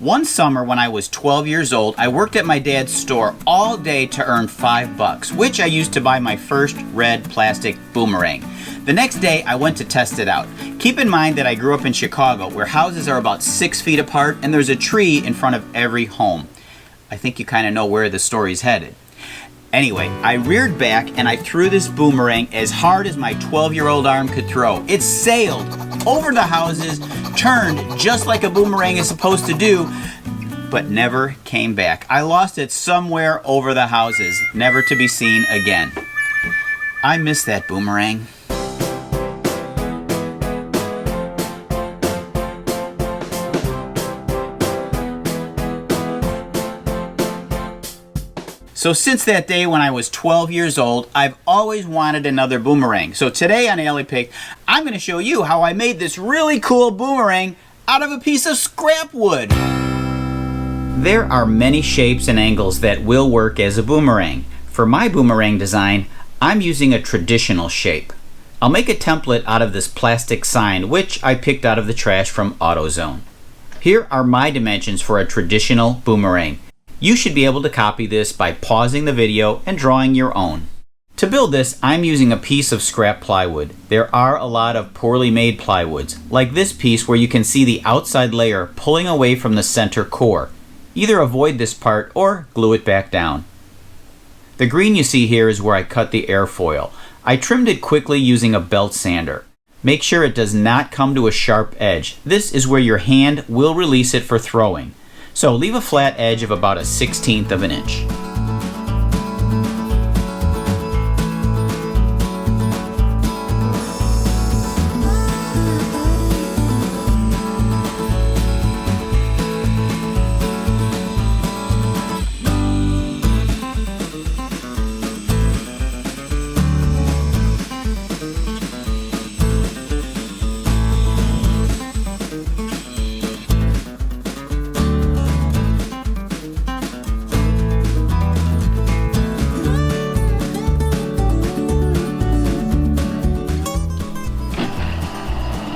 One summer when I was 12 years old, I worked at my dad's store all day to earn $5, which I used to buy my first red plastic boomerang. The next day, I went to test it out. Keep in mind that I grew up in Chicago, where houses are about 6 feet apart and there's a tree in front of every home. I think you kind of know where the story's headed. Anyway, I reared back and I threw this boomerang as hard as my 12-year-old arm could throw. It sailed over the houses, turned just like a boomerang is supposed to do, but never came back. I lost it somewhere over the houses, never to be seen again. I miss that boomerang. So since that day when I was 12 years old, I've always wanted another boomerang. So today on Alley Pick, I'm going to show you how I made this really cool boomerang out of a piece of scrap wood. There are many shapes and angles that will work as a boomerang. For my boomerang design, I'm using a traditional shape. I'll make a template out of this plastic sign, which I picked out of the trash from AutoZone. Here are my dimensions for a traditional boomerang. You should be able to copy this by pausing the video and drawing your own. To build this, I'm using a piece of scrap plywood. There are a lot of poorly made plywoods, like this piece where you can see the outside layer pulling away from the center core. Either avoid this part or glue it back down. The green you see here is where I cut the airfoil. I trimmed it quickly using a belt sander. Make sure it does not come to a sharp edge. This is where your hand will release it for throwing. So leave a flat edge of about 1/16 of an inch.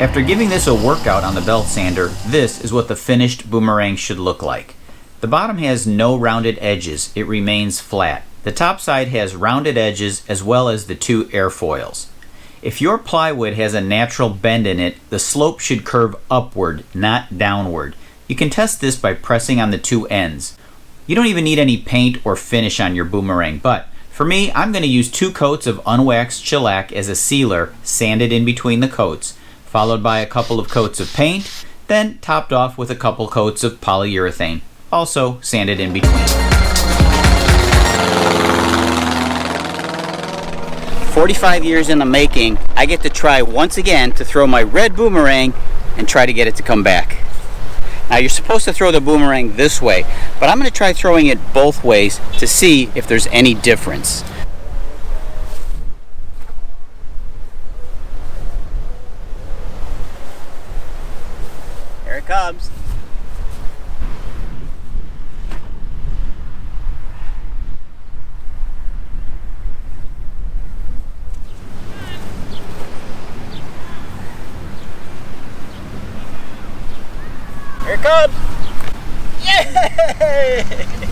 After giving this a workout on the belt sander, this is what the finished boomerang should look like. The bottom has no rounded edges, it remains flat. The top side has rounded edges as well as the two airfoils. If your plywood has a natural bend in it, the slope should curve upward, not downward. You can test this by pressing on the two ends. You don't even need any paint or finish on your boomerang, but for me, I'm going to use 2 coats of unwaxed shellac as a sealer, sanded in between the coats, followed by a couple of coats of paint, then topped off with a couple coats of polyurethane, also sanded in between. 45 years in the making, I get to try once again to throw my red boomerang and try to get it to come back. Now you're supposed to throw the boomerang this way, but I'm going to try throwing it both ways to see if there's any difference. Here it comes. Here it comes. Yay!